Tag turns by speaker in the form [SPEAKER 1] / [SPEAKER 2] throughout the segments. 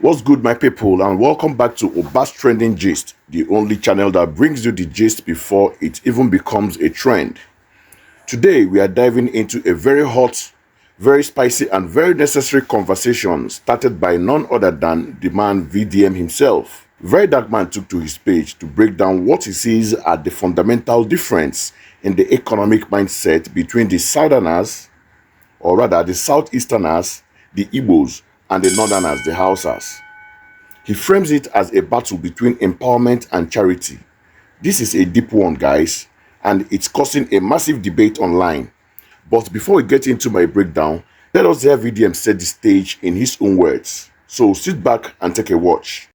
[SPEAKER 1] What's good, my people, and welcome back to Oba's Trending Gist, the only channel that brings you the gist before it even becomes a trend. Today, we are diving into a very hot, very spicy, and very necessary conversation started by none other than the man VDM himself. Very Dark Man took to his page to break down what he sees as the fundamental difference in the economic mindset between the Southerners, or rather the Southeasterners, the Igbos, and the Northerners, the Hausas. He frames it as a battle between empowerment and charity. This is a deep one, guys, and it's causing a massive debate online. But before we get into my breakdown, let us hear VDM set the stage in his own words. So sit back and take a watch.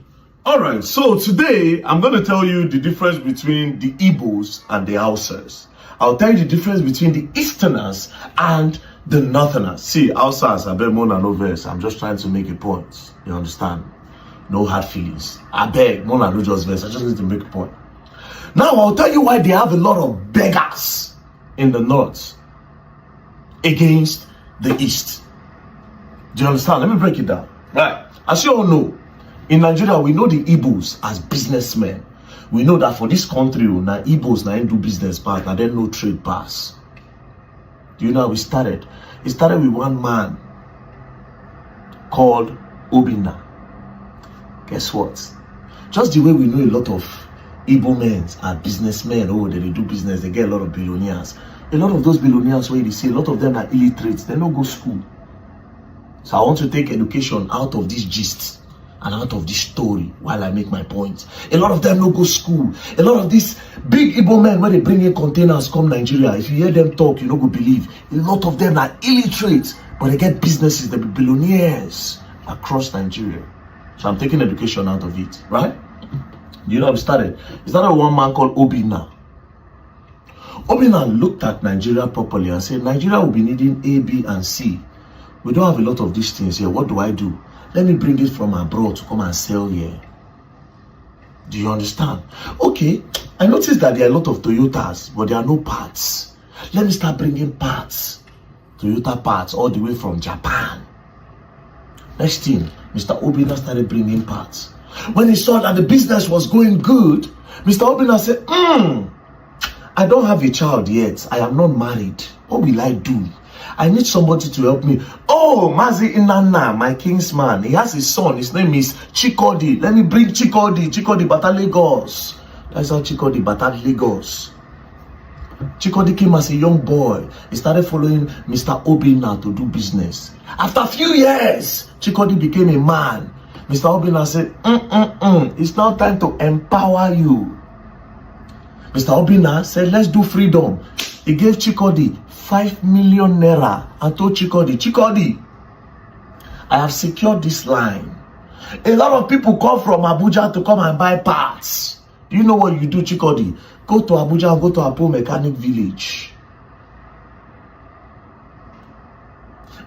[SPEAKER 2] Alright, so today I'm going to tell you the difference between the Igbos and the Hausas. I'll tell you the difference between the Easterners and the Northerners. See, Hausas, I beg more than no verse. I'm just trying to make a point. You understand? No hard feelings. I beg more than no just verse. I just need to make a point. Now I'll tell you why they have a lot of beggars in the North against the East. Do you understand? Let me break it down. Right. As you all know, in Nigeria, we know the Igbos as businessmen. We know that for this country, now Igbos now do business pass, now they no trade pass. Do you know how we started? It started with one man called Obinna. Guess what? Just the way we know a lot of Igbo men are businessmen, they do business, they get a lot of billionaires. A lot of those billionaires, where you see, a lot of them are illiterate, they don't go school. So I want to take education out of this gist and out of this story while I make my point. A lot of them don't go school. A lot of these big Igbo men, when they bring in containers come Nigeria, if you hear them talk, you don't go believe. A lot of them are illiterate, but they get businesses, they be billionaires across Nigeria. So I'm taking education out of it, right? You know how it started? It started with one man called Obinna. Obinna looked at Nigeria properly and said, Nigeria will be needing A, B, and C. We don't have a lot of these things here. What do I do? Let me bring it from abroad to come and sell here. Do you understand? Okay, I noticed that there are a lot of Toyotas, but there are no parts. Let me start bringing parts. Toyota parts all the way from Japan. Next thing, Mr. Obinna started bringing parts. When he saw that the business was going good, Mr. Obinna said, I don't have a child yet. I am not married. What will I do? I need somebody to help me. Oh, Mazi Inanna, my kingsman. He has his son. His name is Chikodi. Let me bring Chikodi. Chikodi Bata Lagos. That's how Chikodi Bata Lagos. Chikodi came as a young boy. He started following Mr. Obinna to do business. After a few years, Chikodi became a man. Mr. Obinna said, it's now time to empower you. Mr. Obinna said, let's do freedom. He gave Chikodi 5 million naira and told Chikodi, I have secured this line. A lot of people come from Abuja to come and buy parts. Do you know what you do, Chikodi? Go to Abuja and go to Apo Mechanic Village.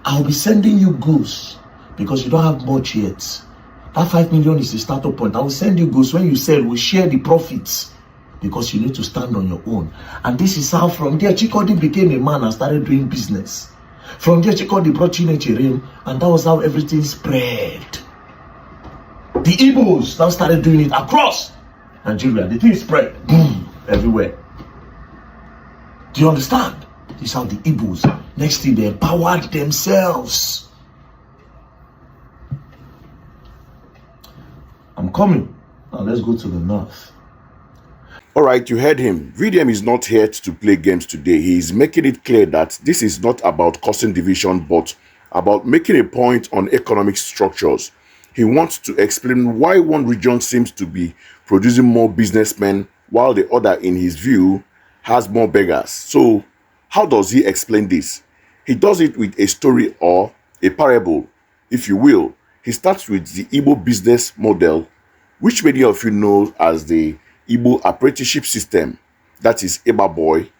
[SPEAKER 2] I'll be sending you goods because you don't have much yet. That 5 million is the starting point. I will send you goods. When you sell, we'll share the profits. Because you need to stand on your own. And this is how from there Chikodi became a man and started doing business. From there Chikodi brought Chinecherim, and that was how everything spread. The Igbos now started doing it across Nigeria. The thing spread, boom, everywhere. Do you understand? This is how the Igbos, next thing, they empowered themselves. I'm coming. Now let's go to the north.
[SPEAKER 1] Alright, you heard him. VDM is not here to play games today. He is making it clear that this is not about causing division, but about making a point on economic structures. He wants to explain why one region seems to be producing more businessmen while the other, in his view, has more beggars. So, how does he explain this? He does it with a story or a parable, if you will. He starts with the Igbo business model, which many of you know as the Igbo apprenticeship system, that is Igba Boi.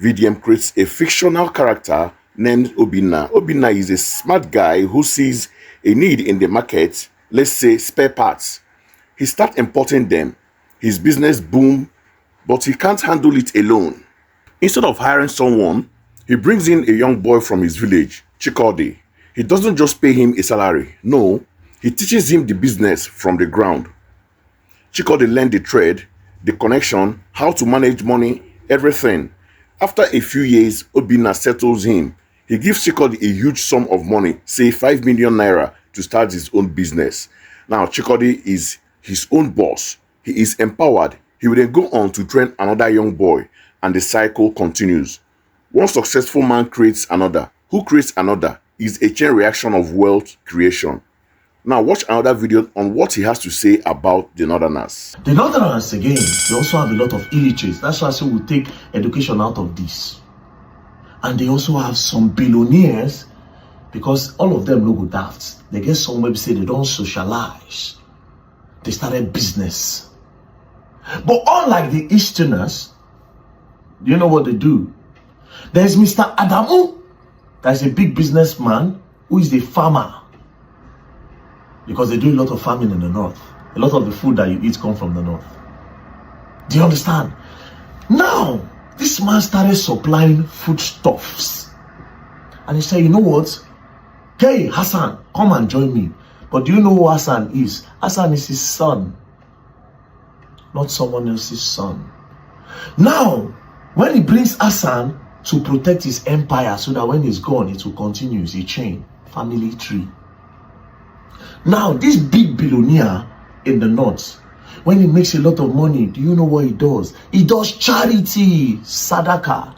[SPEAKER 1] VDM creates a fictional character named Obinna. Obinna is a smart guy who sees a need in the market, let's say spare parts. He starts importing them. His business boom, but he can't handle it alone. Instead of hiring someone, he brings in a young boy from his village, Chikodi. He doesn't just pay him a salary. No, He teaches him the business from the ground. Chikodi learned the trade, the connection, how to manage money, everything. After a few years, Obinna settles him. He gives Chikodi a huge sum of money, say 5 million naira, to start his own business. Now Chikodi is his own boss. He is empowered. He will then go on to train another young boy, and the cycle continues. One successful man creates another. Who creates another is a chain reaction of wealth creation. Now watch another video on what he has to say about the Northerners.
[SPEAKER 2] The Northerners, again, they also have a lot of illiterates. That's why I say we take education out of this. And they also have some billionaires, because all of them no go daft. They get some maybe say they don't socialize. They started business. But unlike the Easterners, do you know what they do? There's Mr. Adamu, that's a big businessman who is a farmer. Because they do a lot of farming in the north. A lot of the food that you eat come from the north. Do you understand? Now, this man started supplying foodstuffs. And he said, you know what? Hey, Hassan, come and join me. But do you know who Hassan is? Hassan is his son. Not someone else's son. Now, when he brings Hassan to protect his empire so that when he's gone, it will continue. It's a chain, family tree. Now, this big billionaire in the north, when he makes a lot of money, do you know what he does? He does charity, Sadaka.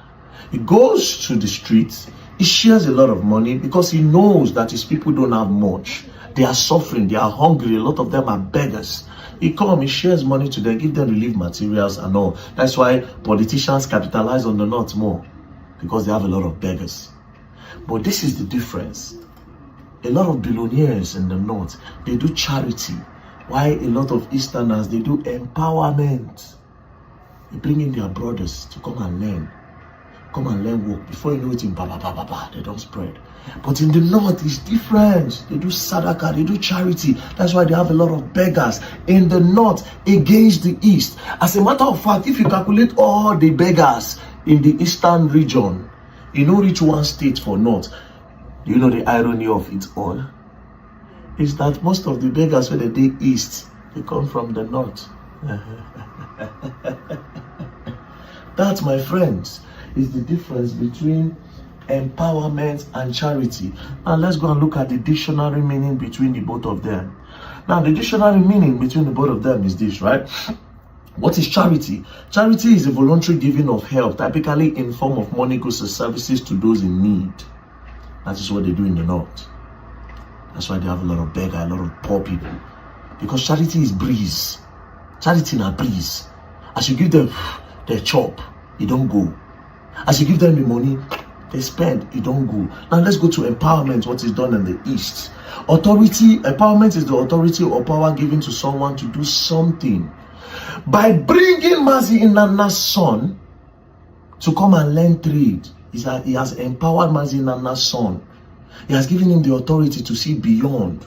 [SPEAKER 2] He goes to the streets, he shares a lot of money because he knows that his people don't have much. They are suffering, they are hungry, a lot of them are beggars. He comes, he shares money to them, give them relief materials and all. That's why politicians capitalize on the north more, because they have a lot of beggars. But this is the difference. A lot of billionaires in the north, they do charity. While a lot of Easterners, they do empowerment. They bring in their brothers to come and learn. Come and learn work. Before you know it, they don't spread. But in the north, it's different. They do Sadaka, they do charity. That's why they have a lot of beggars in the north against the east. As a matter of fact, if you calculate all the beggars in the eastern region, you know reach one state for north. You know the irony of it all is that most of the beggars when they dey east, they come from the north. That, my friends, is the difference between empowerment and charity. Now let's go and look at the dictionary meaning between the both of them. Now the dictionary meaning between the both of them is this, right? What is charity? Charity is a voluntary giving of help, typically in form of money, goods, or services to those in need. That is what they do in the north. That's why they have a lot of beggars, a lot of poor people. Because charity is breeze. Charity na breeze. As you give them their chop, it don't go. As you give them the money, they spend, it don't go. Now let's go to empowerment, what is done in the east. Authority, empowerment is the authority or power given to someone to do something. By bringing Mazi Inanna's son to come and learn trade, he has empowered Mazi Inanna's son. He has given him the authority to see beyond.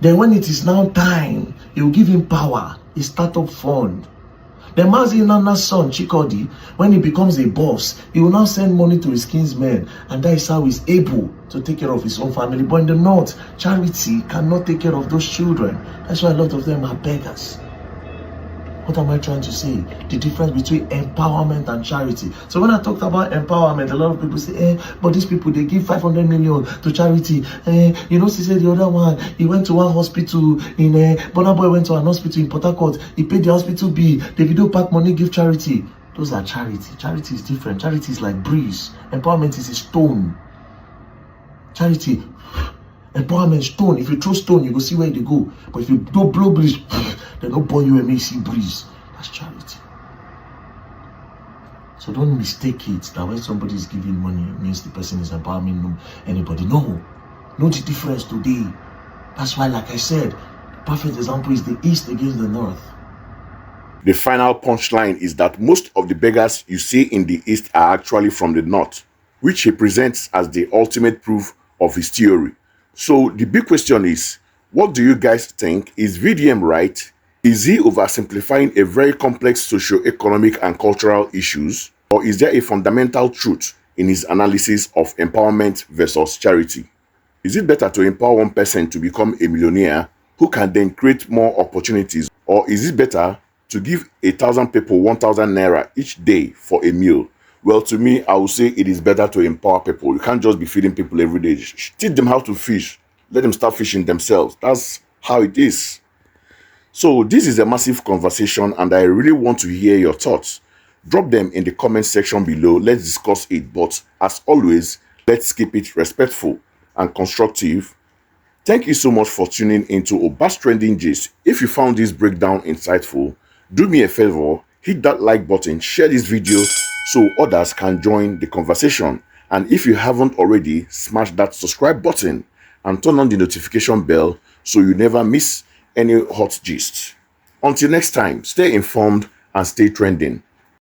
[SPEAKER 2] Then when it is now time, he will give him power, a startup fund. Then Mazi Inanna's son, Chikodi, when he becomes a boss, he will now send money to his kinsmen, and that is how he's able to take care of his own family. But in the north, charity cannot take care of those children. That's why a lot of them are beggars. What am I trying to say? The difference between empowerment and charity. So when I talked about empowerment, a lot of people say, but these people, they give 500 million to charity. You know, she said the other one, he went to one hospital in, Igba Boi went to an hospital in Port Harcourt. He paid the hospital bill. The video pack money, give charity. Those are charity. Charity is different. Charity is like breeze. Empowerment is a stone. Charity, empowerment, stone. If you throw stone, you go see where they go. But if you don't blow breeze, they don't burn you and make you see breeze. That's charity. So don't mistake it that when somebody is giving money, it means the person is empowering anybody. No. Know the difference today. That's why, like I said, the perfect example is the East against the North.
[SPEAKER 1] The final punchline is that most of the beggars you see in the East are actually from the North, which he presents as the ultimate proof of his theory. So the big question is, what do you guys think? Is VDM right? Is he oversimplifying a very complex socio-economic and cultural issues? Or is there a fundamental truth in his analysis of empowerment versus charity? Is it better to empower one person to become a millionaire who can then create more opportunities? Or is it better to give 1,000 people 1,000 naira each day for a meal? Well, to me, I would say it is better to empower people. You can't just be feeding people every day. Teach them how to fish. Let them start fishing themselves. That's how it is. So this is a massive conversation and I really want to hear your thoughts. Drop them in the comment section below. Let's discuss it. But as always, let's keep it respectful and constructive. Thank you so much for tuning into Oba's Trending Gist. If you found this breakdown insightful, do me a favor, hit that like button, share this video so others can join the conversation. And if you haven't already, smash that subscribe button and turn on the notification bell so you never miss any hot gist. Until next time, stay informed and stay trending.